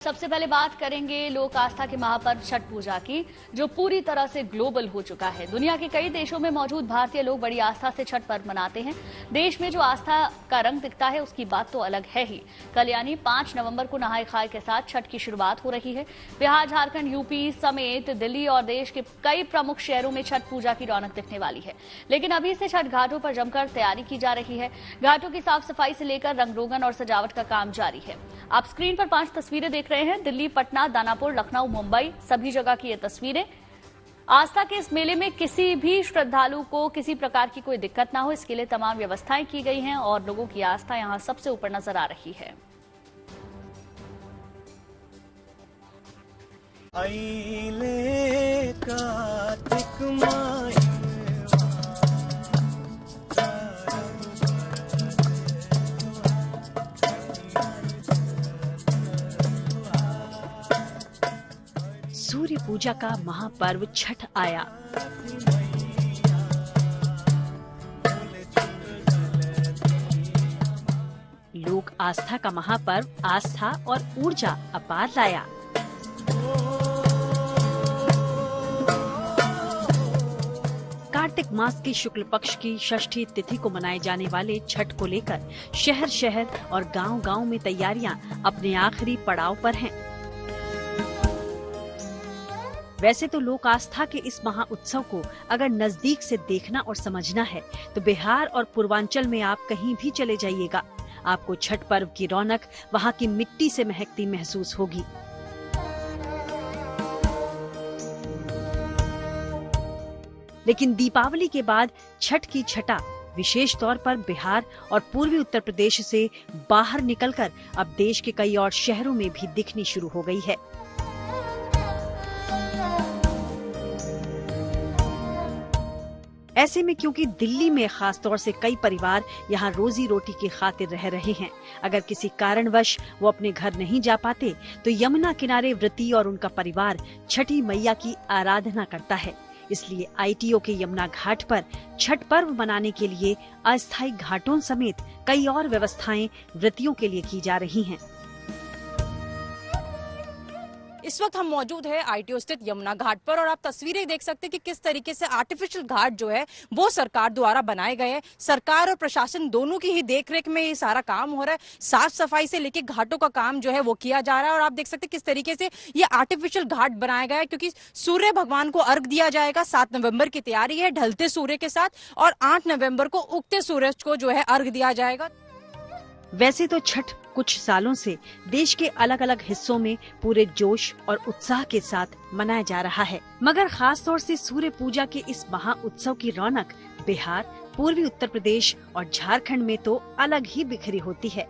सबसे पहले बात करेंगे लोक आस्था के महापर्व छठ पूजा की, जो पूरी तरह से ग्लोबल हो चुका है। दुनिया के कई देशों में मौजूद भारतीय लोग बड़ी आस्था से छठ पर्व मनाते हैं। देश में जो आस्था का रंग दिखता है उसकी बात तो अलग है ही। कल यानी 5 नवंबर को नहाय खाय के साथ छठ की शुरुआत हो रही है। बिहार, झारखंड, यूपी समेत दिल्ली और देश के कई प्रमुख शहरों में छठ पूजा की रौनक दिखने वाली है। लेकिन अभी से छठ घाटों पर जमकर तैयारी की जा रही है। घाटों की साफ सफाई से लेकर रंग रोगन और सजावट का काम जारी है। आप स्क्रीन पर 5 तस्वीरें देख रहे हैं। दिल्ली, पटना, दानापुर, लखनऊ, मुंबई सभी जगह की ये तस्वीरें। आस्था के इस मेले में किसी भी श्रद्धालु को किसी प्रकार की कोई दिक्कत ना हो, इसके लिए तमाम व्यवस्थाएं की गई हैं और लोगों की आस्था यहां सबसे ऊपर नजर आ रही है। सूर्य पूजा का महापर्व छठ आया। लोक आस्था का महापर्व आस्था और ऊर्जा अपार लाया। कार्तिक मास की शुक्ल पक्ष की षष्ठी तिथि को मनाए जाने वाले छठ को लेकर शहर शहर और गांव-गांव में तैयारियां अपने आखिरी पड़ाव पर हैं। वैसे तो लोक आस्था के इस महा उत्सव को अगर नजदीक से देखना और समझना है तो बिहार और पूर्वांचल में आप कहीं भी चले जाइएगा, आपको छठ पर्व की रौनक वहाँ की मिट्टी से महकती महसूस होगी। लेकिन दीपावली के बाद छठ की छटा विशेष तौर पर बिहार और पूर्वी उत्तर प्रदेश से बाहर निकलकर अब देश के कई और शहरों में भी दिखनी शुरू हो गई है। ऐसे में क्योंकि दिल्ली में खास तौर से कई परिवार यहाँ रोजी रोटी की खातिर रह रहे हैं, अगर किसी कारणवश वो अपने घर नहीं जा पाते तो यमुना किनारे व्रती और उनका परिवार छठी मैया की आराधना करता है। इसलिए आईटीओ के यमुना घाट पर छठ पर्व मनाने के लिए अस्थायी घाटों समेत कई और व्यवस्थाएं व्रतियों के लिए की जा रही हैं। इस वक्त हम मौजूद है आईटीओ स्थित यमुना घाट पर और आप तस्वीरें देख सकते हैं कि किस तरीके से आर्टिफिशियल घाट जो है वो सरकार द्वारा बनाए गए हैं। सरकार और प्रशासन दोनों की ही देखरेख में ये सारा काम हो रहा है। साफ सफाई से लेकर घाटों का काम जो है वो किया जा रहा है और आप देख सकते हैं किस तरीके से ये आर्टिफिशियल घाट बनाया गया है, क्योंकि सूर्य भगवान को अर्घ दिया जाएगा। 7 नवम्बर की तैयारी है ढलते सूर्य के साथ और 8 नवम्बर को उगते सूरज को जो है अर्घ दिया जाएगा। वैसे तो छठ कुछ सालों से देश के अलग अलग हिस्सों में पूरे जोश और उत्साह के साथ मनाया जा रहा है, मगर खास तौर से सूर्य पूजा के इस महा उत्सव की रौनक बिहार, पूर्वी उत्तर प्रदेश और झारखंड में तो अलग ही बिखरी होती है।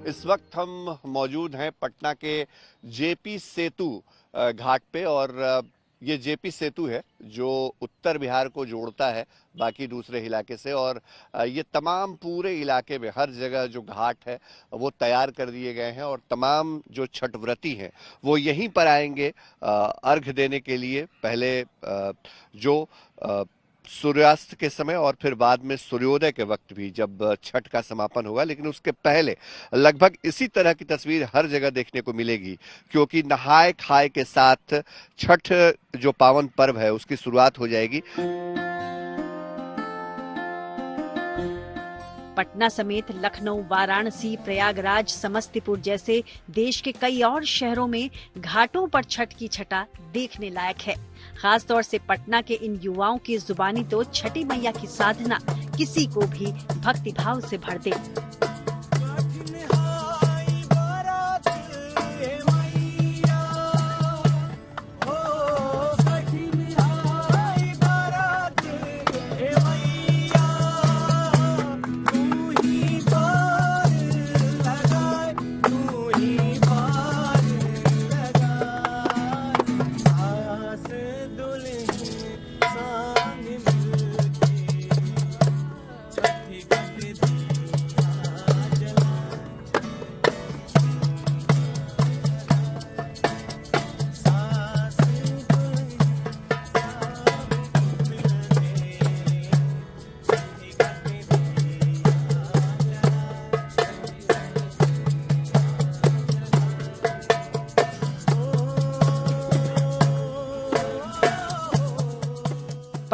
इस वक्त हम मौजूद हैं पटना के जेपी सेतु घाट पे और ये जेपी सेतु है जो उत्तर बिहार को जोड़ता है बाकी दूसरे इलाके से और ये तमाम पूरे इलाके में हर जगह जो घाट है वो तैयार कर दिए गए हैं और तमाम जो छठ व्रती हैं वो यहीं पर आएंगे अर्घ देने के लिए। पहले जो सूर्यास्त के समय और फिर बाद में सूर्योदय के वक्त भी जब छठ का समापन होगा, लेकिन उसके पहले लगभग इसी तरह की तस्वीर हर जगह देखने को मिलेगी, क्योंकि नहाय खाय के साथ छठ जो पावन पर्व है उसकी शुरुआत हो जाएगी। पटना समेत लखनऊ, वाराणसी, प्रयागराज, समस्तीपुर जैसे देश के कई और शहरों में घाटों पर छठ की छटा देखने लायक है। खास तौर से पटना के इन युवाओं की जुबानी तो छठी मैया की साधना किसी को भी भक्ति भाव से भर दे।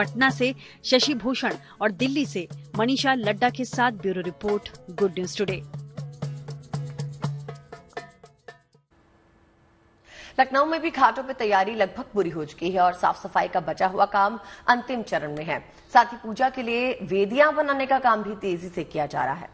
पटना से शशि भूषण और दिल्ली से मनीषा लड्डा के साथ bureau report, good news today. Lucknow में भी घाटों पर तैयारी लगभग पूरी हो चुकी है और साफ सफाई का बचा हुआ काम अंतिम चरण में है। साथ ही पूजा के लिए वेदियां बनाने का काम भी तेजी से किया जा रहा है।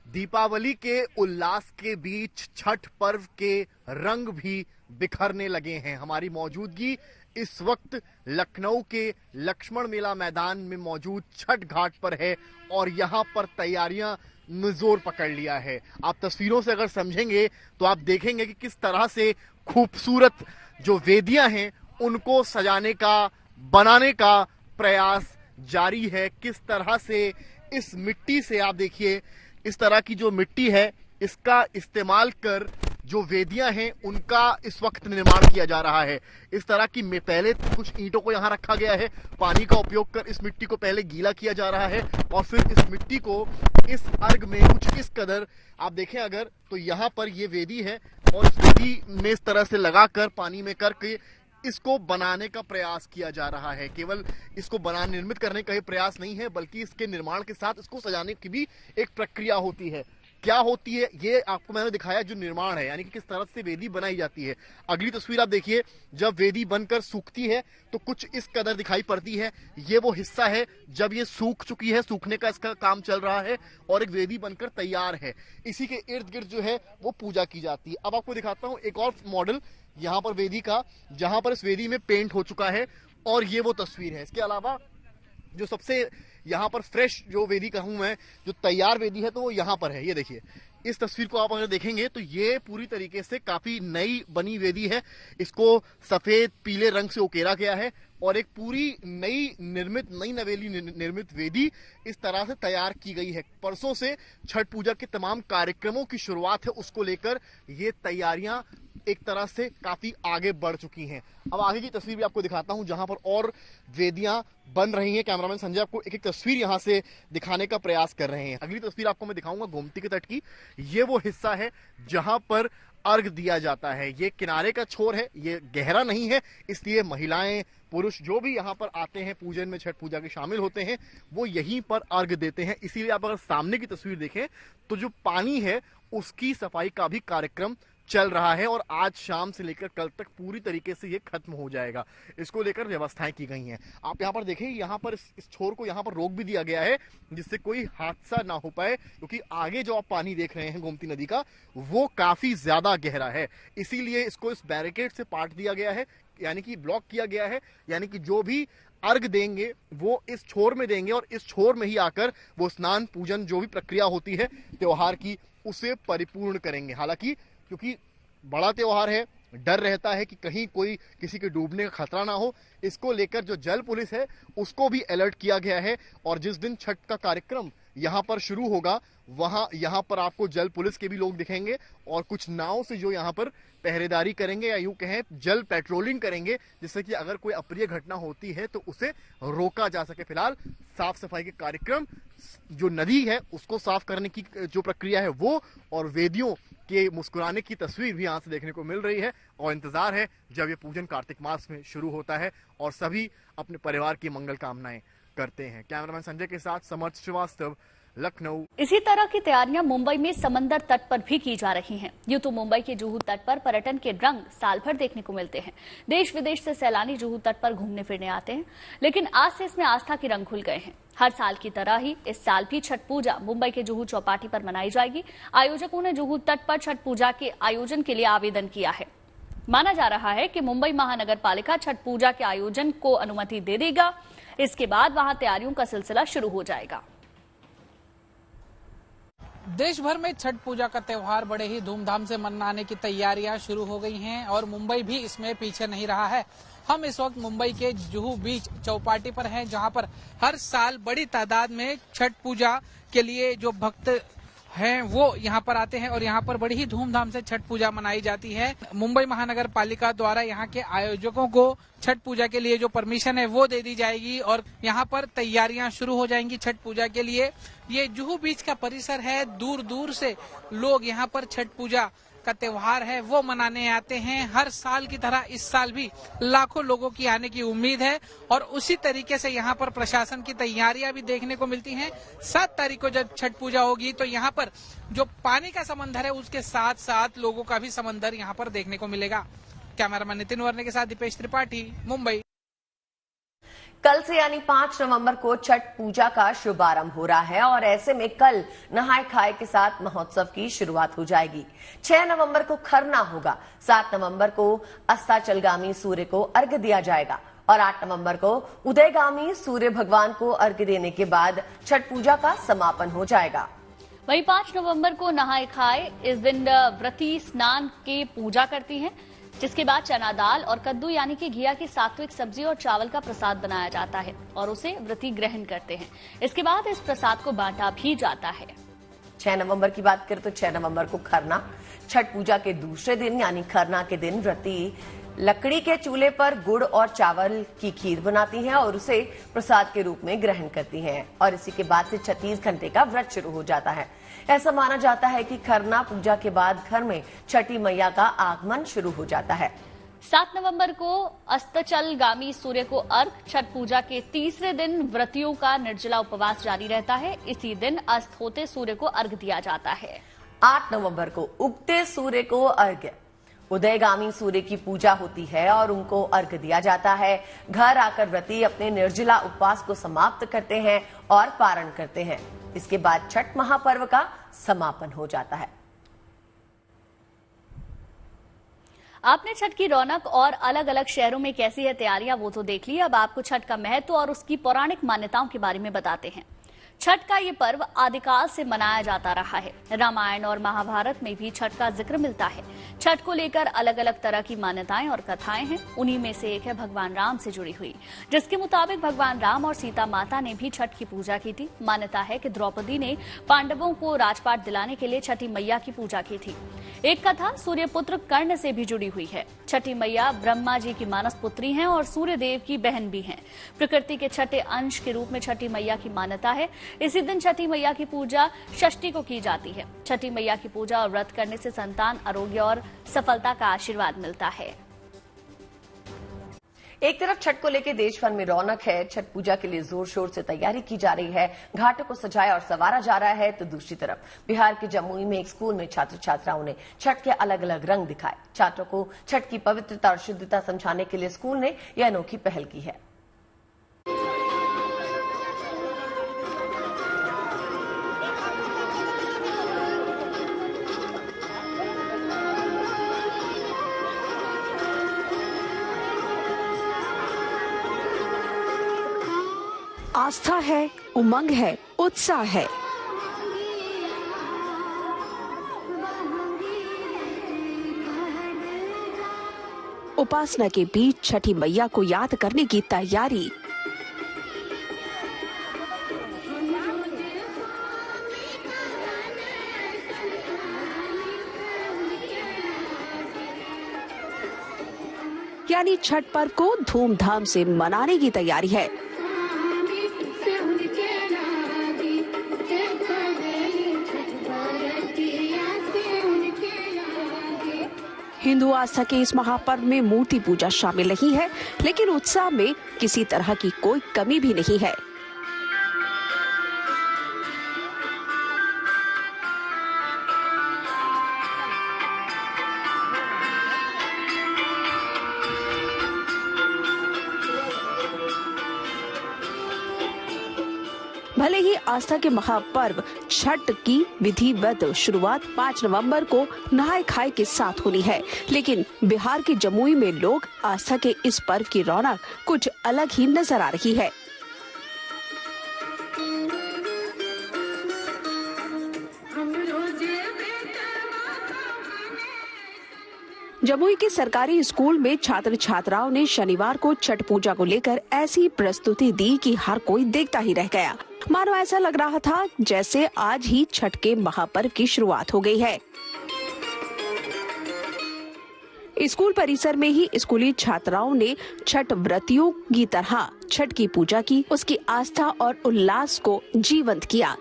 दीपावली के उल्लास के बीच छठ पर्व के रंग भी बिखरने लगे हैं। हमारी मौजूदगी इस वक्त लखनऊ के लक्ष्मण मेला मैदान में मौजूद छठ घाट पर है और यहां पर तैयारियां जोर पकड़ लिया है। आप तस्वीरों से अगर समझेंगे तो आप देखेंगे कि किस तरह से खूबसूरत जो वेदियां हैं उनको सजाने का, बनाने का प्रयास जारी है। किस तरह से इस मिट्टी से, आप देखिए इस तरह की जो मिट्टी है इसका इस्तेमाल कर जो वेदियां हैं उनका इस वक्त निर्माण किया जा रहा है। इस तरह की पहले कुछ ईंटों को यहां रखा गया है, पानी का उपयोग कर इस मिट्टी को पहले गीला किया जा रहा है और फिर इस मिट्टी को इस अर्घ में कुछ इस कदर, आप देखें अगर तो यहां पर ये वेदी है और इस वेदी में इस तरह से लगाकर पानी में करके इसको बनाने का प्रयास किया जा रहा है। केवल इसको निर्मित करने का ही प्रयास नहीं है बल्कि इसके निर्माण के साथ इसको सजाने की भी एक प्रक्रिया होती है। क्या होती है ये आपको मैंने दिखाया, जो निर्माण है यानी कि किस तरह से वेदी बनाई जाती है। अगली तस्वीर आप देखिए, जब वेदी बनकर सूखती है तो कुछ इस कदर दिखाई पड़ती है। ये वो हिस्सा है जब ये सूख चुकी है, सूखने का इसका काम चल रहा है और एक वेदी बनकर तैयार है। इसी के इर्द गिर्द जो है वो पूजा की जाती है। अब आपको दिखाता हूँ एक और मॉडल यहाँ पर वेदी का, जहां पर इस वेदी में पेंट हो चुका है और ये वो तस्वीर है। इसके अलावा जो सबसे यहाँ पर फ्रेश जो वेदी कहूँ मैं, जो तैयार वेदी है तो वो यहाँ पर है। ये देखिए, इस तस्वीर को आप अगर देखेंगे तो ये पूरी तरीके से काफी नई बनी वेदी है। इसको सफेद पीले रंग से उकेरा गया है और एक पूरी नई नवेली निर्मित वेदी इस तरह से तैयार की गई है। परसों से छठ पूजा के तमाम कार्यक्रमों की शुरुआत है, उसको लेकर ये तैयारियां एक तरह से काफी आगे बढ़ चुकी हैं। अब आगे की तस्वीर भी आपको दिखाता हूं जहां पर और वेदियां बन रही हैं। कैमरामैन संजय आपको एक एक तस्वीर यहां से दिखाने का प्रयास कर रहे हैं। अगली तस्वीर आपको मैं दिखाऊंगा गोमती के तट की। ये वो हिस्सा है जहां पर अर्घ दिया जाता है। ये किनारे का छोर है, ये गहरा नहीं है, इसलिए महिलाएं पुरुष जो भी यहाँ पर आते हैं पूजन में, छठ पूजा के शामिल होते हैं, वो यहीं पर अर्घ देते हैं। इसीलिए आप अगर सामने की तस्वीर देखें तो जो पानी है उसकी सफाई का भी कार्यक्रम चल रहा है और आज शाम से लेकर कल तक पूरी तरीके से ये खत्म हो जाएगा। इसको लेकर व्यवस्थाएं की गई हैं। आप यहाँ पर देखें, यहाँ पर इस छोर को यहाँ पर रोक भी दिया गया है जिससे कोई हादसा ना हो पाए, क्योंकि आगे जो आप पानी देख रहे हैं गोमती नदी का वो काफी ज्यादा गहरा है। इसीलिए इसको इस बैरिकेड से पाट दिया गया है, यानी कि ब्लॉक किया गया है। यानी कि जो भी अर्घ देंगे वो इस छोर में देंगे और इस छोर में ही आकर वो स्नान पूजन जो भी प्रक्रिया होती है त्योहार की उसे परिपूर्ण करेंगे। हालांकि क्योंकि बड़ा त्योहार है, डर रहता है कि कहीं कोई किसी के डूबने का खतरा ना हो, इसको लेकर जो जल पुलिस है उसको भी अलर्ट किया गया है। और जिस दिन छठ का कार्यक्रम यहाँ पर शुरू होगा यहाँ पर आपको जल पुलिस के भी लोग दिखेंगे और कुछ नाव से जो यहाँ पर पहरेदारी करेंगे या यूं कहें जल पेट्रोलिंग करेंगे, जिससे कि अगर कोई अप्रिय घटना होती है तो उसे रोका जा सके। फिलहाल साफ सफाई के कार्यक्रम, जो नदी है उसको साफ करने की जो प्रक्रिया है वो, और वेदियों के मुस्कुराने की तस्वीर भी यहाँ से देखने को मिल रही है। और इंतजार है जब ये पूजन कार्तिक मास में शुरू होता है और सभी अपने परिवार की मंगल कामनाएं करते हैं। कैमरामैन संजय के साथ समर्थ श्रीवास्तव, लखनऊ। इसी तरह की तैयारियां मुंबई में समंदर तट पर भी की जा रही हैं। यूं तो मुंबई के जुहू तट पर पर्यटन के रंग साल भर देखने को मिलते हैं। देश विदेश से सैलानी जुहू तट पर घूमने फिरने आते हैं, लेकिन आज से इसमें आस्था के रंग खुल गए हैं। हर साल की तरह ही इस साल भी छठ पूजा मुंबई के जुहू चौपाटी पर मनाई जाएगी। आयोजकों ने जुहू तट पर छठ पूजा के आयोजन के लिए आवेदन किया है। माना जा रहा है कि मुंबई महानगर पालिका छठ पूजा के आयोजन को अनुमति दे देगा। इसके बाद वहां तैयारियों का सिलसिला शुरू हो जाएगा। देश भर में छठ पूजा का त्योहार बड़े ही धूमधाम से मनाने की तैयारियां शुरू हो गई हैं और मुंबई भी इसमें पीछे नहीं रहा है। हम इस वक्त मुंबई के जुहू बीच चौपाटी पर हैं, जहां पर हर साल बड़ी तादाद में छठ पूजा के लिए जो भक्त हैं वो यहाँ पर आते हैं और यहाँ पर बड़ी ही धूमधाम से छठ पूजा मनाई जाती है। मुंबई महानगर पालिका द्वारा यहाँ के आयोजकों को छठ पूजा के लिए जो परमिशन है वो दे दी जाएगी और यहाँ पर तैयारियां शुरू हो जाएंगी छठ पूजा के लिए। ये जुहू बीच का परिसर है, दूर दूर से लोग यहाँ पर छठ पूजा का त्योहार है वो मनाने आते हैं। हर साल की तरह इस साल भी लाखों लोगों की आने की उम्मीद है और उसी तरीके से यहाँ पर प्रशासन की तैयारियां भी देखने को मिलती हैं। 7 तारीख को जब छठ पूजा होगी तो यहाँ पर जो पानी का समंदर है उसके साथ साथ लोगों का भी समंदर यहाँ पर देखने को मिलेगा। कैमरामैन नितिन वर्णे के साथ दीपेश त्रिपाठी, मुंबई। कल से यानी 5 नवंबर को छठ पूजा का शुभारंभ हो रहा है और ऐसे में कल नहाय खाए के साथ महोत्सव की शुरुआत हो जाएगी। 6 नवंबर को खरना होगा, 7 नवंबर को अस्ताचलगामी सूर्य को अर्घ्य दिया जाएगा और 8 नवंबर को उदयगामी सूर्य भगवान को अर्घ्य देने के बाद छठ पूजा का समापन हो जाएगा। वहीं 5 नवंबर को नहाय खाए, इस दिन व्रती स्नान की पूजा करती हैं, जिसके बाद चना दाल और कद्दू यानी कि घिया की सात्विक सब्जी और चावल का प्रसाद बनाया जाता है और उसे व्रती ग्रहण करते हैं। इसके बाद इस प्रसाद को बांटा भी जाता है। 6 नवंबर की बात करें तो 6 नवंबर को खरना, छठ पूजा के दूसरे दिन यानी खरना के दिन व्रती लकड़ी के चूल्हे पर गुड़ और चावल की खीर बनाती हैं और उसे प्रसाद के रूप में ग्रहण करती हैं और इसी के बाद से 36 घंटे का व्रत शुरू हो जाता है। ऐसा माना जाता है कि खरना पूजा के बाद घर में छठी मैया का आगमन शुरू हो जाता है। 7 नवंबर को अस्ताचलगामी सूर्य को अर्घ, छठ पूजा के तीसरे दिन व्रतियों का निर्जला उपवास जारी रहता है। इसी दिन अस्त होते सूर्य को अर्घ दिया जाता है। 8 नवंबर को उगते सूर्य को अर्घ्य, उदयगामी सूर्य की पूजा होती है और उनको अर्घ्य दिया जाता है। घर आकर व्रती अपने निर्जला उपवास को समाप्त करते हैं और पारण करते हैं। इसके बाद छठ महापर्व का समापन हो जाता है। आपने छठ की रौनक और अलग अलग शहरों में कैसी है तैयारियां वो तो देख ली। अब आपको छठ का महत्व और उसकी पौराणिक मान्यताओं के बारे में बताते हैं। छठ का ये पर्व आदिकाल से मनाया जाता रहा है। रामायण और महाभारत में भी छठ का जिक्र मिलता है। छठ को लेकर अलग अलग तरह की मान्यताएं और कथाएं हैं। उन्हीं में से एक है भगवान राम से जुड़ी हुई, जिसके मुताबिक भगवान राम और सीता माता ने भी छठ की पूजा की थी। मान्यता है कि द्रौपदी ने पांडवों को राजपाट दिलाने के लिए छठी मैया की पूजा की थी। एक कथा सूर्यपुत्र कर्ण से भी जुड़ी हुई है। छठी मैया ब्रह्मा जी की मानस पुत्री हैं और सूर्य देव की बहन भी हैं। प्रकृति के छठे अंश के रूप में छठी मैया की मान्यता है। इसी दिन छठी मैया की पूजा षष्ठी को की जाती है। छठी मैया की पूजा और व्रत करने से संतान, आरोग्य और सफलता का आशीर्वाद मिलता है। एक तरफ छठ को लेकर देश भर में रौनक है, छठ पूजा के लिए जोर शोर से तैयारी की जा रही है, घाटों को सजाया और संवारा जा रहा है, तो दूसरी तरफ बिहार के जमुई में एक स्कूल में छात्र छात्राओं ने छठ के अलग अलग रंग दिखाए। छात्रों को छठ की पवित्रता और शुद्धता समझाने के लिए स्कूल ने यह अनोखी पहल की है। आस्था है, उमंग है, उत्साह है। उपासना के बीच छठी मैया को याद करने की तैयारी। यानी छठ पर्व को धूमधाम से मनाने की तैयारी है। हिंदू आस्था के इस महापर्व में मूर्ति पूजा शामिल नहीं है, लेकिन उत्साह में किसी तरह की कोई कमी भी नहीं है। भले ही आस्था के महापर्व छठ की विधिवत शुरुआत 5 नवंबर को नहाय खाए के साथ होनी है, लेकिन बिहार के जमुई में लोग आस्था के इस पर्व की रौनक कुछ अलग ही नजर आ रही है। जमुई के सरकारी स्कूल में छात्र छात्राओं ने शनिवार को छठ पूजा को लेकर ऐसी प्रस्तुति दी कि हर कोई देखता ही रह गया। मानो ऐसा लग रहा था जैसे आज ही छठ के महापर्व की शुरुआत हो गई है। स्कूल परिसर में ही स्कूली छात्राओं ने छठ व्रतियों की तरह छठ की पूजा की, उसकी आस्था और उल्लास को जीवंत किया।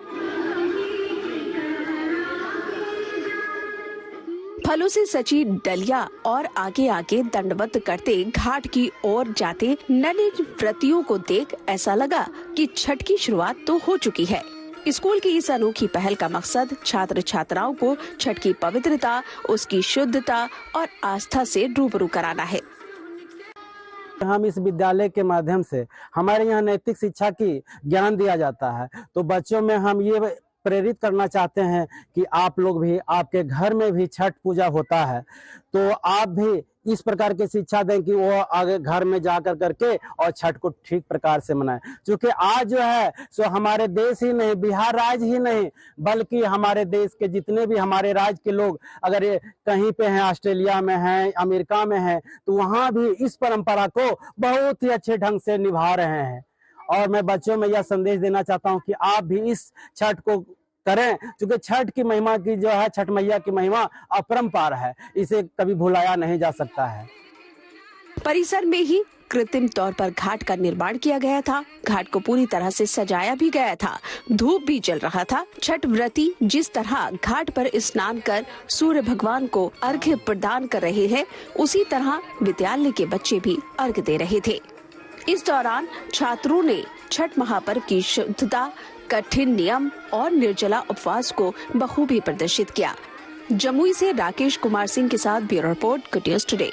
फलों से सजी डलिया और आगे आगे दंडवत करते घाट की ओर जाते नन्हे व्रतियों को देख ऐसा लगा कि छठ की शुरुआत तो हो चुकी है। स्कूल की इस अनोखी पहल का मकसद छात्र छात्राओं को छठ की पवित्रता, उसकी शुद्धता और आस्था से रूबरू कराना है। हम इस विद्यालय के माध्यम से हमारे यहाँ नैतिक शिक्षा की ज्ञान दिया जाता है, तो बच्चों में हम ये प्रेरित करना चाहते हैं कि आप लोग भी, आपके घर में भी छठ पूजा होता है तो आप भी इस प्रकार की शिक्षा दें कि वो आगे घर में जाकर करके और छठ को ठीक प्रकार से मनाएं। क्योंकि आज जो है सो हमारे देश ही नहीं, बिहार राज्य ही नहीं, बल्कि हमारे देश के जितने भी हमारे राज्य के लोग अगर ये कहीं पे हैं, ऑस्ट्रेलिया में हैं, अमेरिका में हैं, तो वहाँ भी इस परंपरा को बहुत ही अच्छे ढंग से निभा रहे हैं। और मैं बच्चों में यह संदेश देना चाहता हूँ कि आप भी इस छठ को करें, क्योंकि छठ की महिमा की जो है, छठ मैया की महिमा अपरंपार है, इसे कभी भुलाया नहीं जा सकता है। परिसर में ही कृत्रिम तौर पर घाट का निर्माण किया गया था। घाट को पूरी तरह से सजाया भी गया था, धूप भी जल रहा था। छठ व्रती जिस तरह घाट पर स्नान कर सूर्य भगवान को अर्घ्य प्रदान कर रहे हैं, उसी तरह विद्यालय के बच्चे भी अर्घ्य दे रहे थे। इस दौरान छात्रों ने छठ महापर्व की शुद्धता, कठिन नियम और निर्जला उपवास को बखूबी प्रदर्शित किया। जमुई से राकेश कुमार सिंह के साथ bureau report, good news today.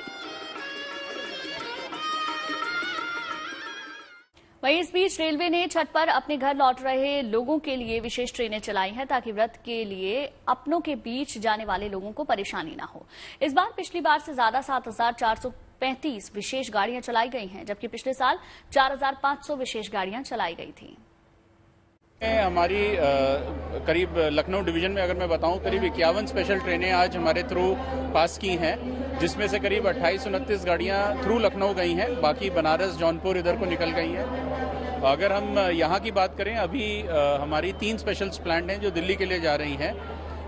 वहीं इस बीच रेलवे ने छठ पर अपने घर लौट रहे लोगों के लिए विशेष ट्रेनें चलाई हैं ताकि व्रत के लिए अपनों के बीच जाने वाले लोगों को परेशानी न हो। इस बार पिछली बार से ज्यादा 7,435 विशेष गाड़ियां चलाई गई हैं, जबकि पिछले साल 4,500 विशेष गाड़ियां चलाई गई थी। हमारी करीब लखनऊ डिवीजन में अगर मैं बताऊं, करीब 51 स्पेशल ट्रेनें आज हमारे थ्रू पास की हैं, जिसमें से करीब 28-29 गाड़ियां थ्रू लखनऊ गई हैं, बाकी बनारस, जौनपुर इधर को निकल गई हैं। अगर हम यहाँ की बात करें, अभी हमारी 3 स्पेशल्स प्लान्ड हैं जो दिल्ली के लिए जा रही हैं।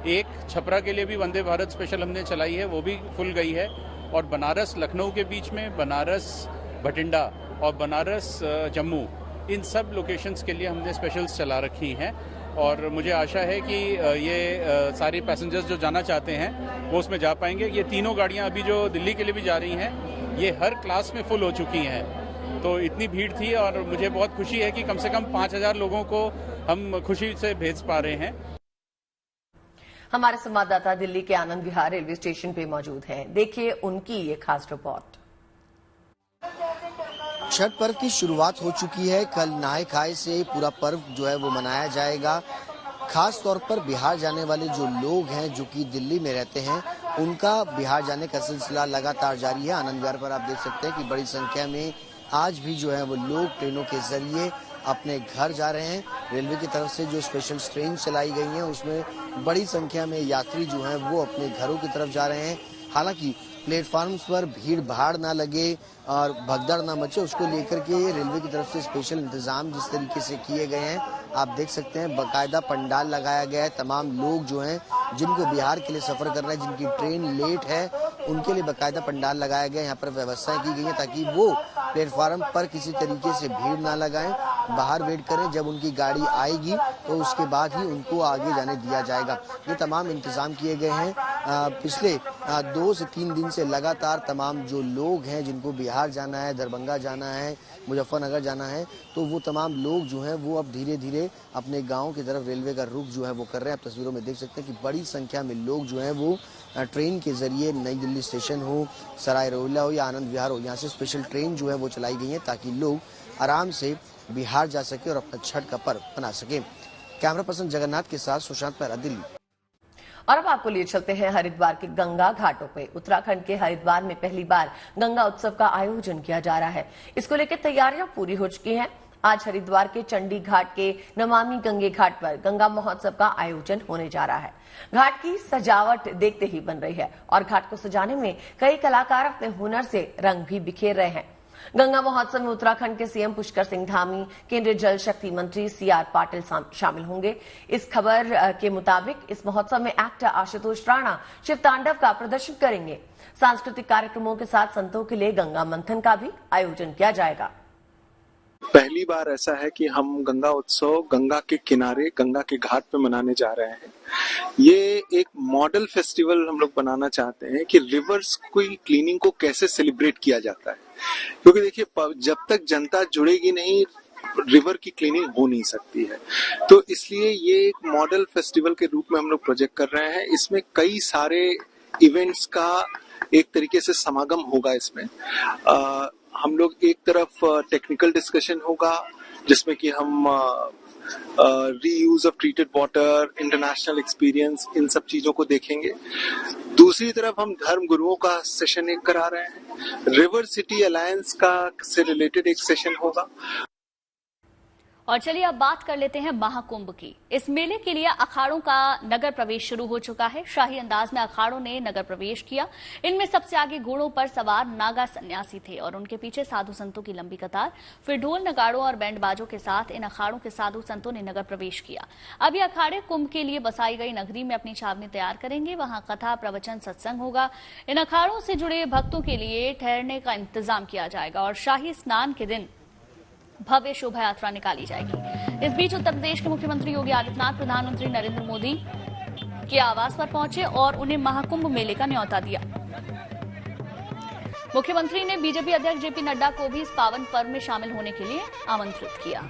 एक छपरा के लिए भी वंदे भारत स्पेशल हमने चलाई है, वो भी फुल गई है। और बनारस लखनऊ के बीच में बनारस भटिंडा और बनारस जम्मू, इन सब लोकेशंस के लिए हमने स्पेशल्स चला रखी हैं। और मुझे आशा है कि ये सारे पैसेंजर्स जो जाना चाहते हैं वो उसमें जा पाएंगे। ये तीनों गाड़ियां अभी जो दिल्ली के लिए भी जा रही हैं, ये हर क्लास में फुल हो चुकी हैं। तो इतनी भीड़ थी और मुझे बहुत खुशी है कि कम से कम 5,000 लोगों को हम खुशी से भेज पा रहे हैं। हमारे संवाददाता दिल्ली के आनंद विहार रेलवे स्टेशन पे मौजूद हैं। देखिए उनकी ये खास रिपोर्ट। छठ पर्व की शुरुआत हो चुकी है। कल नहाय खाए से पूरा पर्व जो है वो मनाया जाएगा। खास तौर पर बिहार जाने वाले जो लोग हैं, जो कि दिल्ली में रहते हैं, उनका बिहार जाने का सिलसिला लगातार जारी है। आनंद विहार पर आप देख सकते हैं कि बड़ी संख्या में आज भी जो है वो लोग ट्रेनों के जरिए अपने घर जा रहे हैं। रेलवे की तरफ से जो स्पेशल ट्रेन चलाई गई हैं, उसमें बड़ी संख्या में यात्री जो हैं वो अपने घरों की तरफ जा रहे हैं। हालांकि प्लेटफॉर्म्स पर भीड़ भाड़ ना लगे और भगदड़ ना मचे, उसको लेकर के रेलवे की तरफ से स्पेशल इंतजाम जिस तरीके से किए गए हैं, आप देख सकते हैं। बाकायदा पंडाल लगाया गया है। तमाम लोग जो हैं जिनको बिहार के लिए सफर करना है, जिनकी ट्रेन लेट है, उनके लिए बाकायदा पंडाल लगाया गया है। यहाँ पर व्यवस्थाएं की गई है ताकि वो प्लेटफॉर्म पर किसी तरीके से भीड़ ना लगाएं, बाहर वेट करें। जब उनकी गाड़ी आएगी तो उसके बाद ही उनको आगे जाने दिया जाएगा। ये तमाम इंतजाम किए गए हैं। पिछले 2 से 3 दिन से लगातार तमाम जो लोग हैं जिनको बिहार जाना है, दरभंगा जाना है, मुजफ्फरनगर जाना है, तो वो तमाम लोग जो हैं वो अब धीरे धीरे अपने गाँव की तरफ रेलवे का रुख जो है वो कर रहे हैं। आप तस्वीरों में देख सकते हैं कि बड़ी संख्या में लोग जो हैं वो ट्रेन के जरिए नई दिल्ली स्टेशन हो, सराय रोहिल्ला हो या आनंद विहार हो, यहाँ से स्पेशल ट्रेन जो है वो चलाई गई है ताकि लोग आराम से बिहार जा सके और अपना छठ का पर्व मना सके। कैमरा पर्सन जगन्नाथ के साथ सुशांत पैरा, दिल्ली। और अब आपको लिए चलते हैं हरिद्वार के गंगा घाटों पे। उत्तराखंड के हरिद्वार में पहली बार गंगा उत्सव का आयोजन किया जा रहा है। इसको लेकर तैयारियां पूरी हो चुकी हैं। आज हरिद्वार के चंडी घाट के नमामि गंगे घाट पर गंगा महोत्सव का आयोजन होने जा रहा है। घाट की सजावट देखते ही बन रही है और घाट को सजाने में कई कलाकार अपने हुनर से रंग भी बिखेर रहे हैं। गंगा महोत्सव में उत्तराखंड के सीएम पुष्कर सिंह धामी, केंद्रीय जल शक्ति मंत्री CR पाटिल शामिल होंगे। इस खबर के मुताबिक इस महोत्सव में एक्टर आशुतोष राणा शिव तांडव का प्रदर्शन करेंगे। सांस्कृतिक कार्यक्रमों के साथ संतों के लिए गंगा मंथन का भी आयोजन किया जाएगा। पहली बार ऐसा है कि हम गंगा उत्सव गंगा के किनारे गंगा के घाट पे मनाने जा रहे हैं। ये एक मॉडल फेस्टिवल हम लोग बनाना चाहते हैं कि रिवर्स की क्लीनिंग को कैसे सेलिब्रेट किया जाता है, क्योंकि देखिए जब तक जनता जुड़ेगी नहीं रिवर की क्लीनिंग हो नहीं सकती है। तो इसलिए ये एक मॉडल फेस्टिवल के रूप में हम लोग प्रोजेक्ट कर रहे हैं। इसमें कई सारे इवेंट्स का एक तरीके से समागम होगा। इसमें हम लोग एक तरफ टेक्निकल डिस्कशन होगा जिसमें कि हम reuse of treated water, international experience, इन सब चीजों को देखेंगे। दूसरी तरफ हम धर्म गुरुओं का सेशन एक करा रहे हैं। रिवर सिटी अलायंस का से रिलेटेड एक सेशन होगा। और चलिए अब बात कर लेते हैं महाकुंभ की। इस मेले के लिए अखाड़ों का नगर प्रवेश शुरू हो चुका है। शाही अंदाज में अखाड़ों ने नगर प्रवेश किया। इनमें सबसे आगे घोड़ों पर सवार नागा सन्यासी थे और उनके पीछे साधु संतों की लंबी कतार। फिर ढोल नगाड़ों और बैंड बाजों के साथ इन अखाड़ों के साधु संतों ने नगर प्रवेश किया। अब ये अखाड़े कुंभ के लिए बसाई गई नगरी में अपनी छावनी तैयार करेंगे। वहां कथा, प्रवचन, सत्संग होगा। इन अखाड़ों से जुड़े भक्तों के लिए ठहरने का इंतजाम किया जाएगा और शाही स्नान के दिन भव्य शोभा यात्रा निकाली जाएगी। इस बीच उत्तर प्रदेश के मुख्यमंत्री योगी आदित्यनाथ प्रधानमंत्री नरेंद्र मोदी के आवास पर पहुंचे और उन्हें महाकुंभ मेले का न्योता दिया। मुख्यमंत्री ने बीजेपी अध्यक्ष जेपी नड्डा को भी इस पावन पर्व में शामिल होने के लिए आमंत्रित किया।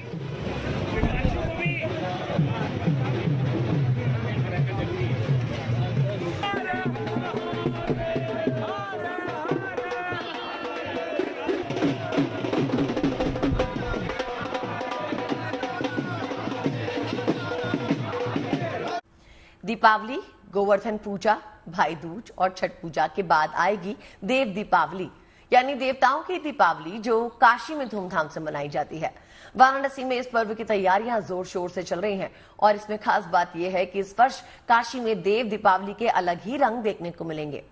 दीपावली, गोवर्धन पूजा, भाई दूज और छठ पूजा के बाद आएगी देव दीपावली, यानी देवताओं की दीपावली, जो काशी में धूमधाम से मनाई जाती है। वाराणसी में इस पर्व की तैयारियां जोर शोर से चल रही हैं और इसमें खास बात यह है कि इस वर्ष काशी में देव दीपावली के अलग ही रंग देखने को मिलेंगे।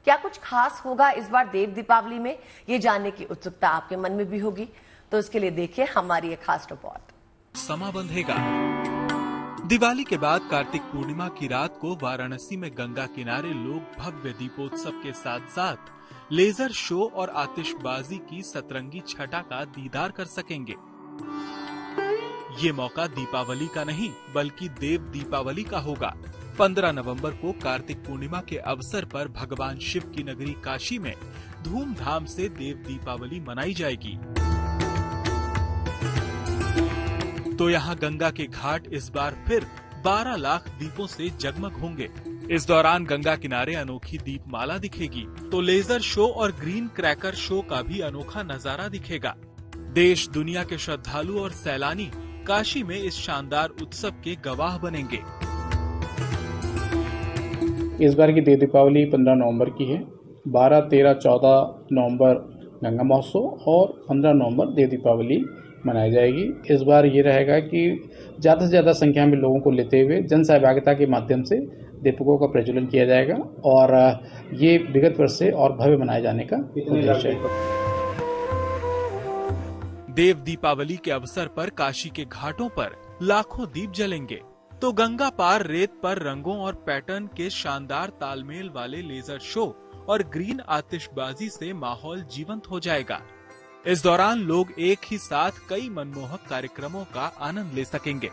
क्या कुछ खास होगा इस बार देव दीपावली में, ये जानने की उत्सुकता आपके मन में भी होगी। तो इसके लिए देखिए हमारी एक खास रिपोर्ट। समा बंधेगा। दिवाली के बाद कार्तिक पूर्णिमा की रात को वाराणसी में गंगा किनारे लोग भव्य दीपोत्सव के साथ साथ लेजर शो और आतिशबाजी की सतरंगी छटा का दीदार कर सकेंगे। ये मौका दीपावली का नहीं बल्कि देव दीपावली का होगा। 15 नवंबर को कार्तिक पूर्णिमा के अवसर पर भगवान शिव की नगरी काशी में धूमधाम से देव दीपावली मनाई जाएगी। तो यहाँ गंगा के घाट इस बार फिर 12 लाख दीपों से जगमग होंगे। इस दौरान गंगा किनारे अनोखी दीपमाला दिखेगी तो लेजर शो और ग्रीन क्रैकर शो का भी अनोखा नजारा दिखेगा। देश दुनिया के श्रद्धालु और सैलानी काशी में इस शानदार उत्सव के गवाह बनेंगे। इस बार की देव दीपावली 15 नवंबर की है। 12, 13, 14 नवंबर गंगा महोत्सव और 15 नवंबर देव दीपावली मनाई जाएगी। इस बार ये रहेगा कि ज़्यादा से ज़्यादा संख्या में लोगों को लेते हुए जन सहभागिता के माध्यम से दीपकों का प्रज्वलन किया जाएगा और ये विगत वर्ष से और भव्य मनाए जाने का उद्देश्य है। देव दीपावली के अवसर पर काशी के घाटों पर लाखों दीप जलेंगे तो गंगा पार रेत पर रंगों और पैटर्न के शानदार तालमेल वाले लेजर शो और ग्रीन आतिशबाजी से माहौल जीवंत हो जाएगा। इस दौरान लोग एक ही साथ कई मनमोहक कार्यक्रमों का आनंद ले सकेंगे।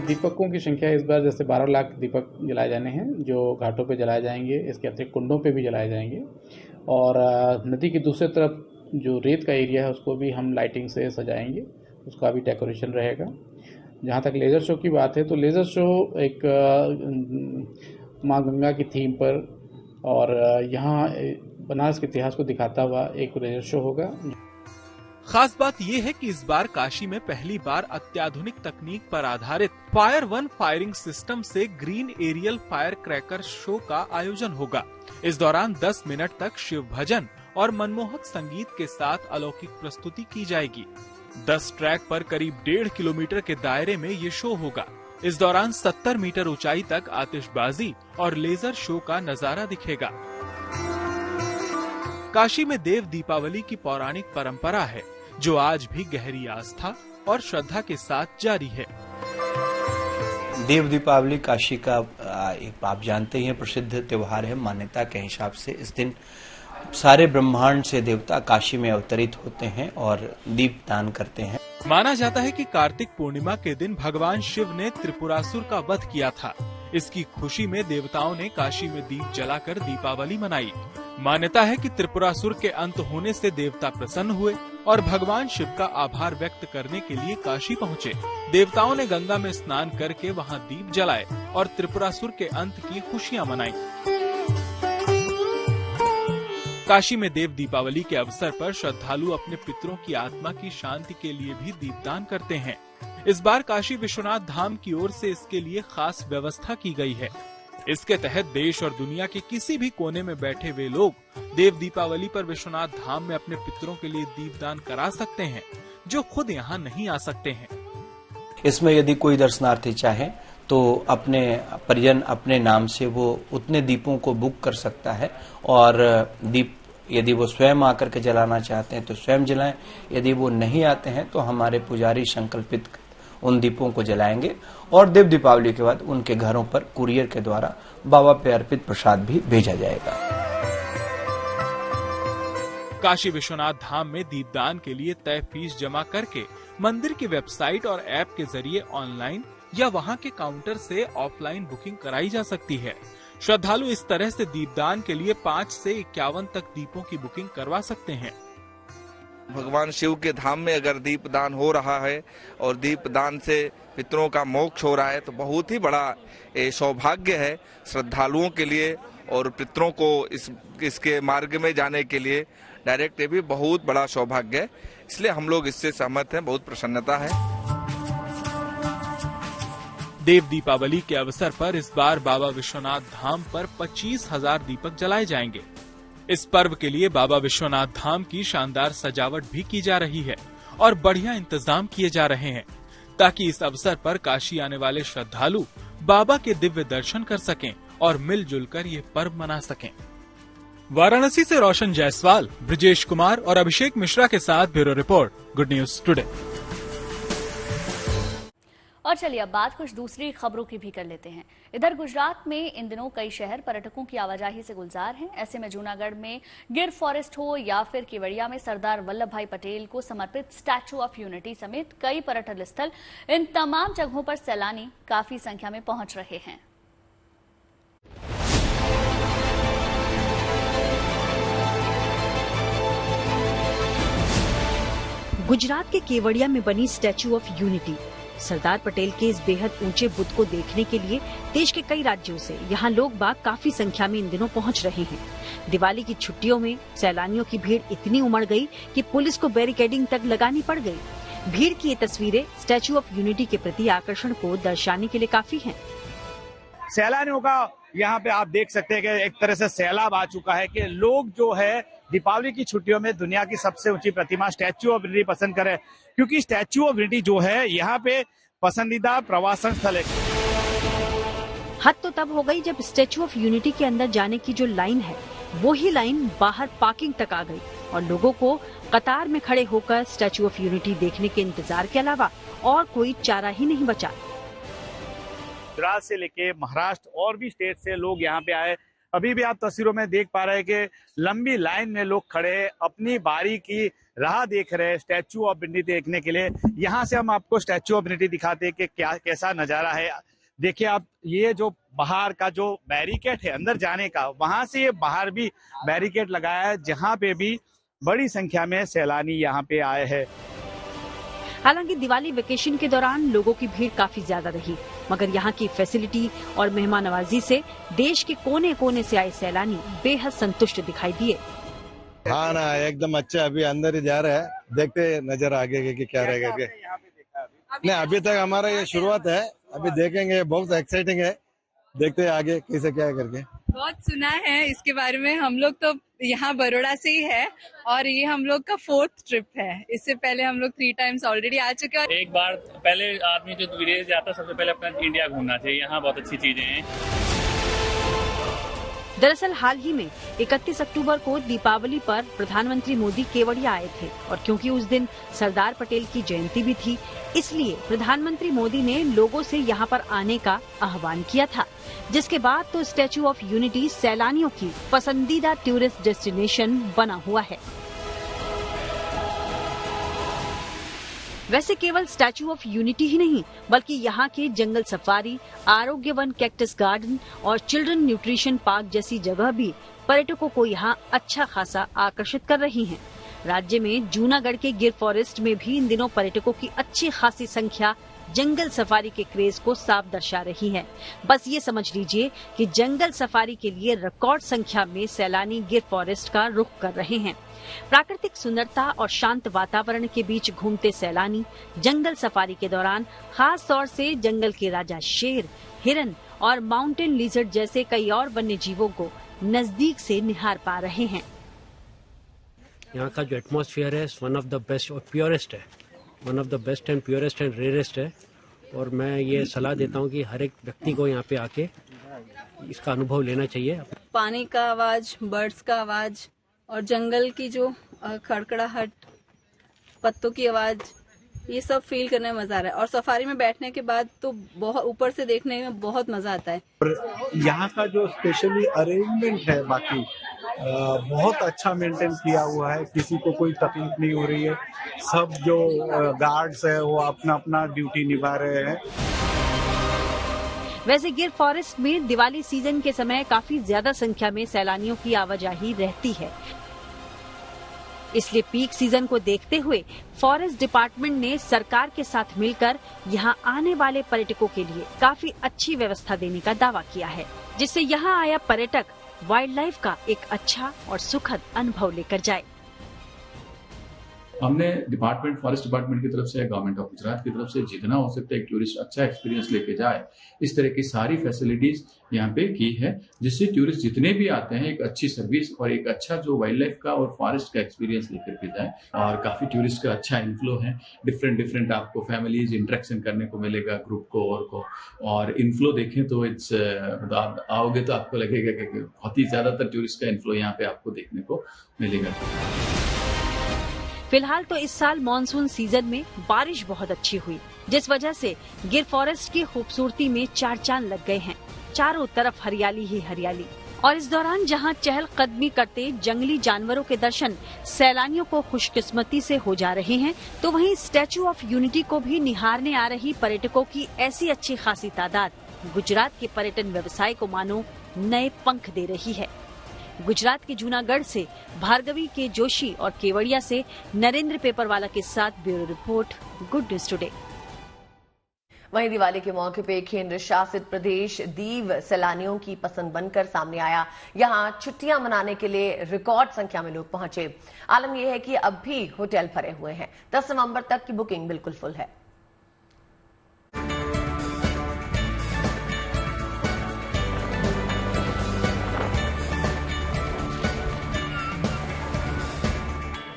दीपकों की संख्या इस बार जैसे 12 लाख दीपक जलाए जाने हैं जो घाटों पे जलाए जाएंगे। इसके अतिरिक्त कुंडों पे भी जलाए जाएंगे और नदी की दूसरी तरफ जो रेत का एरिया है उसको भी हम लाइटिंग से सजाएंगे, उसका भी डेकोरेशन रहेगा। जहाँ तक लेजर शो की बात है तो लेजर शो एक माँ गंगा की थीम पर और यहाँ बनारस के इतिहास को दिखाता हुआ एक लेजर शो होगा। खास बात यह है कि इस बार काशी में पहली बार अत्याधुनिक तकनीक पर आधारित फायर वन फायरिंग सिस्टम से green aerial fire cracker show का आयोजन होगा। इस दौरान 10 मिनट तक शिव भजन और मनमोहक संगीत के साथ अलौकिक प्रस्तुति की जाएगी। 10 ट्रैक पर करीब 1.5 किलोमीटर के दायरे में ये शो होगा। इस दौरान 70 मीटर ऊंचाई तक आतिशबाजी और लेजर शो का नजारा दिखेगा। काशी में देव दीपावली की पौराणिक परंपरा है जो आज भी गहरी आस्था और श्रद्धा के साथ जारी है। देव दीपावली काशी का एक आप जानते ही प्रसिद्ध त्योहार है। मान्यता के हिसाब से इस दिन सारे ब्रह्मांड से देवता काशी में अवतरित होते हैं और दीप दान करते हैं। माना जाता है कि कार्तिक पूर्णिमा के दिन भगवान शिव ने त्रिपुरासुर का वध किया था। इसकी खुशी में देवताओं ने काशी में दीप जलाकर दीपावली मनाई। मान्यता है कि त्रिपुरासुर के अंत होने से देवता प्रसन्न हुए और भगवान शिव का आभार व्यक्त करने के लिए काशी पहुँचे। देवताओं ने गंगा में स्नान करके वहां दीप जलाए और त्रिपुरासुर के अंत की खुशियां मनाई। काशी में देव दीपावली के अवसर पर श्रद्धालु अपने पितरों की आत्मा की शांति के लिए भी दीपदान करते हैं। इस बार काशी विश्वनाथ धाम की ओर से इसके लिए खास व्यवस्था की गई है। इसके तहत देश और दुनिया के किसी भी कोने में बैठे वे लोग देव दीपावली पर विश्वनाथ धाम में अपने पितरों के लिए दीपदान करा सकते हैं, जो खुद यहाँ नहीं आ सकते हैं। इसमें यदि कोई दर्शनार्थी चाहे तो अपने परिजन अपने नाम से वो उतने दीपों को बुक कर सकता है और दीप यदि वो स्वयं आकर के जलाना चाहते हैं तो स्वयं जलाएं। यदि वो नहीं आते हैं तो हमारे पुजारी संकल्पित उन दीपों को जलाएंगे और देव दीपावली के बाद उनके घरों पर कुरियर के द्वारा बाबा पे अर्पित प्रसाद भी भेजा जाएगा। काशी विश्वनाथ धाम में दीपदान के लिए तय फीस जमा करके मंदिर की वेबसाइट और ऐप के जरिए ऑनलाइन या वहां के काउंटर से ऑफलाइन बुकिंग कराई जा सकती है। श्रद्धालु इस तरह से दीपदान के लिए 5 से 51 तक दीपों की बुकिंग करवा सकते हैं। भगवान शिव के धाम में अगर दीपदान हो रहा है और दीपदान से पितरों का मोक्ष हो रहा है तो बहुत ही बड़ा सौभाग्य है श्रद्धालुओं के लिए और पितरों को इसके मार्ग में जाने के लिए डायरेक्ट ये भी बहुत बड़ा सौभाग्य है। इसलिए हम लोग इससे सहमत हैं, बहुत प्रसन्नता है। देव दीपावली के अवसर पर इस बार बाबा विश्वनाथ धाम पर 25,000 दीपक जलाए जाएंगे। इस पर्व के लिए बाबा विश्वनाथ धाम की शानदार सजावट भी की जा रही है और बढ़िया इंतजाम किए जा रहे हैं ताकि इस अवसर पर काशी आने वाले श्रद्धालु बाबा के दिव्य दर्शन कर सकें और मिलजुल कर ये पर्व मना सकें। वाराणसी से रोशन जायसवाल, ब्रिजेश कुमार और अभिषेक मिश्रा के साथ bureau report, good news today. और चलिए अब बात कुछ दूसरी खबरों की भी कर लेते हैं। इधर गुजरात में इन दिनों कई शहर पर्यटकों की आवाजाही से गुलजार हैं। ऐसे में जूनागढ़ में गिर फॉरेस्ट हो या फिर केवड़िया में सरदार वल्लभ भाई पटेल को समर्पित स्टैचू ऑफ यूनिटी समेत कई पर्यटन स्थल, इन तमाम जगहों पर सैलानी काफी संख्या में पहुंच रहे हैं। गुजरात के केवड़िया में बनी statue of unity Sardar Patel के इस बेहद ऊंचे बुत को देखने के लिए देश के कई राज्यों से यहाँ लोग बाग काफी संख्या में इन दिनों पहुँच रहे हैं। दिवाली की छुट्टियों में सैलानियों की भीड़ इतनी उमड़ गई कि पुलिस को बैरिकेडिंग तक लगानी पड़ गई। भीड़ की ये तस्वीरें स्टैचू ऑफ यूनिटी के प्रति आकर्षण को दर्शाने के लिए काफी हैं। सैलानियों का यहाँ पे आप देख सकते हैं कि एक तरह से सैलाब आ चुका है कि लोग जो है दीपावली की छुट्टियों में दुनिया की सबसे ऊंची प्रतिमा स्टैचू ऑफ यूनिटी पसंद करें, क्योंकि स्टैचू ऑफ यूनिटी जो है यहाँ पे पसंदीदा प्रवासन स्थल है। हद तो तब हो गई जब स्टैचू ऑफ यूनिटी के अंदर जाने की जो लाइन है वो ही लाइन बाहर पार्किंग तक आ गई और लोगों को कतार में खड़े होकर स्टैचू ऑफ यूनिटी देखने के इंतजार के अलावा और कोई चारा ही नहीं बचा। गुजरात से लेके महाराष्ट्र और भी स्टेट से लोग यहाँ पे आए। अभी भी आप तस्वीरों में देख पा रहे हैं कि लंबी लाइन में लोग खड़े अपनी बारी की राह देख रहे हैं स्टैचू ऑफ यूनिटी देखने के लिए। यहाँ से हम आपको स्टैचू ऑफ यूनिटी दिखाते हैं कि क्या कैसा नजारा है। देखिए आप, ये जो बाहर का जो बैरिकेड है अंदर जाने का, वहां से ये बाहर भी बैरिकेड लगाया है जहाँ पे भी बड़ी संख्या में सैलानी यहाँ पे आए हैं। हालांकि दिवाली वेकेशन के दौरान लोगों की भीड़ काफी ज्यादा रही, मगर यहाँ की फैसिलिटी और मेहमान नवाजी से देश के कोने कोने से आए सैलानी बेहद संतुष्ट दिखाई दिए। हाँ ना, एकदम अच्छा। अभी अंदर ही जा रहे हैं, देखते नजर आगे कि क्या रहेगा। नहीं, अभी तक हमारा ये शुरुआत है, अभी देखेंगे। बहुत एक्साइटिंग है, देखते हैं आगे कैसे क्या करके। बहुत सुना है इसके बारे में। हम लोग तो यहाँ बड़ौदा से ही है और ये हम लोग का 4th ट्रिप है। इससे पहले हम लोग 3 टाइम्स ऑलरेडी आ चुके हैं। एक बार पहले आदमी जो विदेश जाता है सबसे पहले अपना इंडिया घूमना चाहिए। यहाँ बहुत अच्छी चीजें हैं। दरअसल हाल ही में 31 अक्टूबर को दीपावली पर प्रधानमंत्री मोदी केवड़िया आए थे और क्योंकि उस दिन सरदार पटेल की जयंती भी थी, इसलिए प्रधानमंत्री मोदी ने लोगों से यहां पर आने का आह्वान किया था, जिसके बाद तो स्टैच्यू ऑफ यूनिटी सैलानियों की पसंदीदा टूरिस्ट डेस्टिनेशन बना हुआ है। वैसे केवल स्टैच्यू ऑफ यूनिटी ही नहीं, बल्कि यहाँ के जंगल सफारी, आरोग्य वन कैक्टस गार्डन और चिल्ड्रन न्यूट्रिशन पार्क जैसी जगह भी पर्यटकों को यहाँ अच्छा खासा आकर्षित कर रही हैं। राज्य में जूनागढ़ के गिर फॉरेस्ट में भी इन दिनों पर्यटकों की अच्छी खासी संख्या जंगल सफारी के क्रेज को साफ दर्शा रही है। बस ये समझ लीजिए कि जंगल सफारी के लिए रिकॉर्ड संख्या में सैलानी गिर फॉरेस्ट का रुख कर रहे हैं। प्राकृतिक सुंदरता और शांत वातावरण के बीच घूमते सैलानी जंगल सफारी के दौरान खास तौर से जंगल के राजा शेर, हिरन और माउंटेन लिजर्ड जैसे कई और वन्य जीवों को नजदीक से निहार पा रहे हैं। यहाँ का जो एटमॉस्फेयर है वन ऑफ द बेस्ट और प्योरेस्ट है, one of the best and purest and rarest है। और मैं ये सलाह देता हूँ कि हर एक व्यक्ति को यहाँ पे आके इसका अनुभव लेना चाहिए। पानी का आवाज, बर्ड्स का आवाज और जंगल की जो खड़खड़ाहट, पत्तों की आवाज, ये सब फील करने में मजा आ रहा है। और सफारी में बैठने के बाद तो बहुत ऊपर से देखने में बहुत मजा आता है। यहाँ का जो स्पेशली अरेंजमेंट है बाकी बहुत अच्छा मेंटेन किया हुआ है, किसी को कोई तकलीफ नहीं हो रही है। सब जो गार्ड्स है वो अपना अपना ड्यूटी निभा रहे हैं। वैसे गिर फॉरेस्ट में दिवाली सीजन के समय काफी ज्यादा संख्या में सैलानियों की आवाजाही रहती है, इसलिए पीक सीजन को देखते हुए फॉरेस्ट डिपार्टमेंट ने सरकार के साथ मिलकर यहां आने वाले पर्यटकों के लिए काफी अच्छी व्यवस्था देने का दावा किया है, जिससे यहां आया पर्यटक वाइल्ड लाइफ का एक अच्छा और सुखद अनुभव लेकर जाए। हमने डिपार्टमेंट, फॉरेस्ट डिपार्टमेंट की तरफ से, गवर्नमेंट ऑफ गुजरात की तरफ से जितना हो सकता है एक टूरिस्ट अच्छा एक्सपीरियंस लेके जाए, इस तरह की सारी फैसिलिटीज यहाँ पे की है, जिससे टूरिस्ट जितने भी आते हैं एक अच्छी सर्विस और एक अच्छा जो वाइल्ड लाइफ का और फॉरेस्ट का एक्सपीरियंस लेकर के जाए। और काफी टूरिस्ट का अच्छा इनफ्लो है, डिफरेंट आपको फैमिलीज इंटरेक्शन करने को मिलेगा, ग्रुप को और इनफ्लो देखें तो इट्स आप आओगे तो आपको लगेगा कि बहुत ही ज्यादातर टूरिस्ट का इनफ्लो यहाँ पे आपको देखने को मिलेगा। फिलहाल तो इस साल मानसून सीजन में बारिश बहुत अच्छी हुई, जिस वजह से गिर फॉरेस्ट की खूबसूरती में चार चांद लग गए हैं। चारों तरफ हरियाली ही हरियाली। और इस दौरान जहां चहलकदमी करते जंगली जानवरों के दर्शन सैलानियों को खुशकिस्मती से हो जा रहे हैं, तो वहीं स्टैच्यू ऑफ यूनिटी को भी निहारने आ रही पर्यटकों की ऐसी अच्छी खासी तादाद गुजरात के पर्यटन व्यवसाय को मानो नए पंख दे रही है। गुजरात के जूनागढ़ से भार्गवी के जोशी और केवड़िया से नरेंद्र पेपरवाला के साथ bureau report, good news today. वहीं दिवाली के मौके पे केंद्र शासित प्रदेश दीव सैलानियों की पसंद बनकर सामने आया। यहां छुट्टियां मनाने के लिए रिकॉर्ड संख्या में लोग पहुंचे। आलम यह है कि अब भी होटल भरे हुए हैं। 10 नवंबर तक की बुकिंग बिल्कुल फुल है।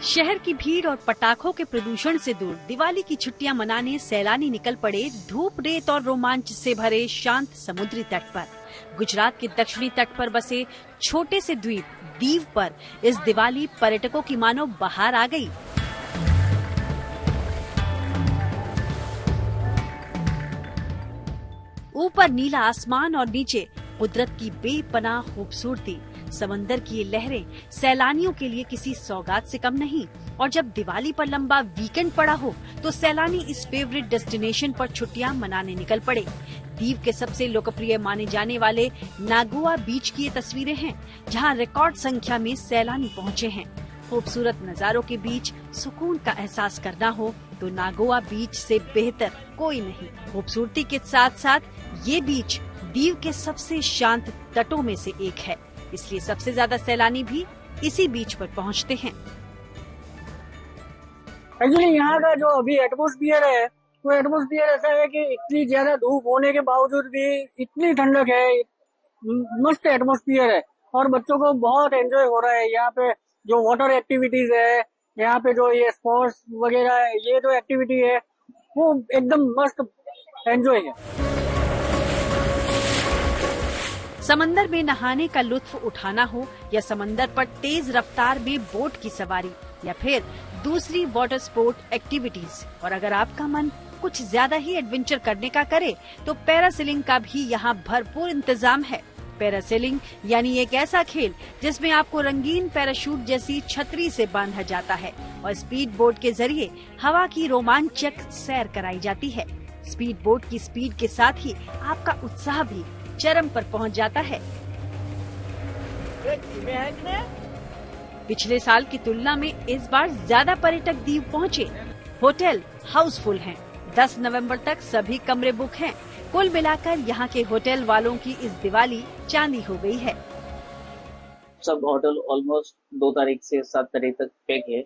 शहर की भीड़ और पटाखों के प्रदूषण से दूर दिवाली की छुट्टियां मनाने सैलानी निकल पड़े धूप, रेत और रोमांच से भरे शांत समुद्री तट पर। गुजरात के दक्षिणी तट पर बसे छोटे से द्वीप दीव पर इस दिवाली पर्यटकों की मानो बहार आ गई। ऊपर नीला आसमान और नीचे कुदरत की बेपनाह खूबसूरती। समंदर की ये लहरें सैलानियों के लिए किसी सौगात से कम नहीं। और जब दिवाली पर लंबा वीकेंड पड़ा हो तो सैलानी इस फेवरेट डेस्टिनेशन पर छुट्टियां मनाने निकल पड़े। दीव के सबसे लोकप्रिय माने जाने वाले नागोआ बीच की ये तस्वीरें हैं, जहां रिकॉर्ड संख्या में सैलानी पहुंचे हैं। खूबसूरत नजारों के बीच सुकून का एहसास करना हो तो नागोआ बीच से बेहतर कोई नहीं। खूबसूरती के साथ साथ ये बीच दीव के सबसे शांत तटों में से एक है, इसलिए सबसे ज्यादा सैलानी भी इसी बीच पर पहुंचते हैं। एक्चुअली यहाँ का जो अभी एटमॉस्फियर है वो एटमॉस्फियर ऐसा है कि इतनी ज्यादा धूप होने के बावजूद भी इतनी ठंडक है, मस्त एटमॉस्फियर है और बच्चों को बहुत एंजॉय हो रहा है। यहाँ पे जो वाटर एक्टिविटीज है, यहाँ पे जो ये स्पोर्ट्स वगैरह है, ये जो एक्टिविटी है वो एकदम मस्त एंजॉय है। समंदर में नहाने का लुत्फ उठाना हो या समंदर पर तेज रफ्तार में बोट की सवारी या फिर दूसरी वाटर स्पोर्ट एक्टिविटीज, और अगर आपका मन कुछ ज्यादा ही एडवेंचर करने का करे तो पैरासेलिंग का भी यहाँ भरपूर इंतजाम है। पैरासेलिंग यानी एक ऐसा खेल जिसमें आपको रंगीन पैराशूट जैसी छतरी से बांधा जाता है और स्पीड बोट के जरिए हवा की रोमांचक सैर कराई जाती है। स्पीड बोट की स्पीड के साथ ही आपका उत्साह भी चरम पर पहुंच जाता है। पिछले साल की तुलना में इस बार ज्यादा पर्यटक दीव पहुंचे। होटल हाउसफुल हैं। 10 नवंबर तक सभी कमरे बुक हैं। कुल मिलाकर यहाँ के होटल वालों की इस दिवाली चांदी हो गई है। सब होटल ऑलमोस्ट 2 तारीख से 7 तारीख तक पैक है।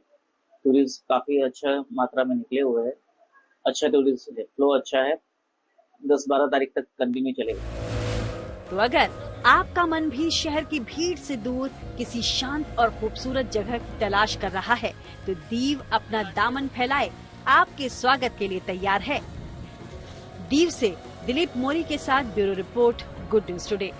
टूरिस्ट काफी अच्छा मात्रा में निकले हुए हैं। अच्छा टूरिस्ट फ्लो अच्छा है। 10-12 तारीख तक कंटिन्यू चलेगा। तो अगर आपका मन भी शहर की भीड़ से दूर किसी शांत और खूबसूरत जगह की तलाश कर रहा है तो दीव अपना दामन फैलाए आपके स्वागत के लिए तैयार है। दीव से दिलीप मोरी के साथ bureau report, good news today.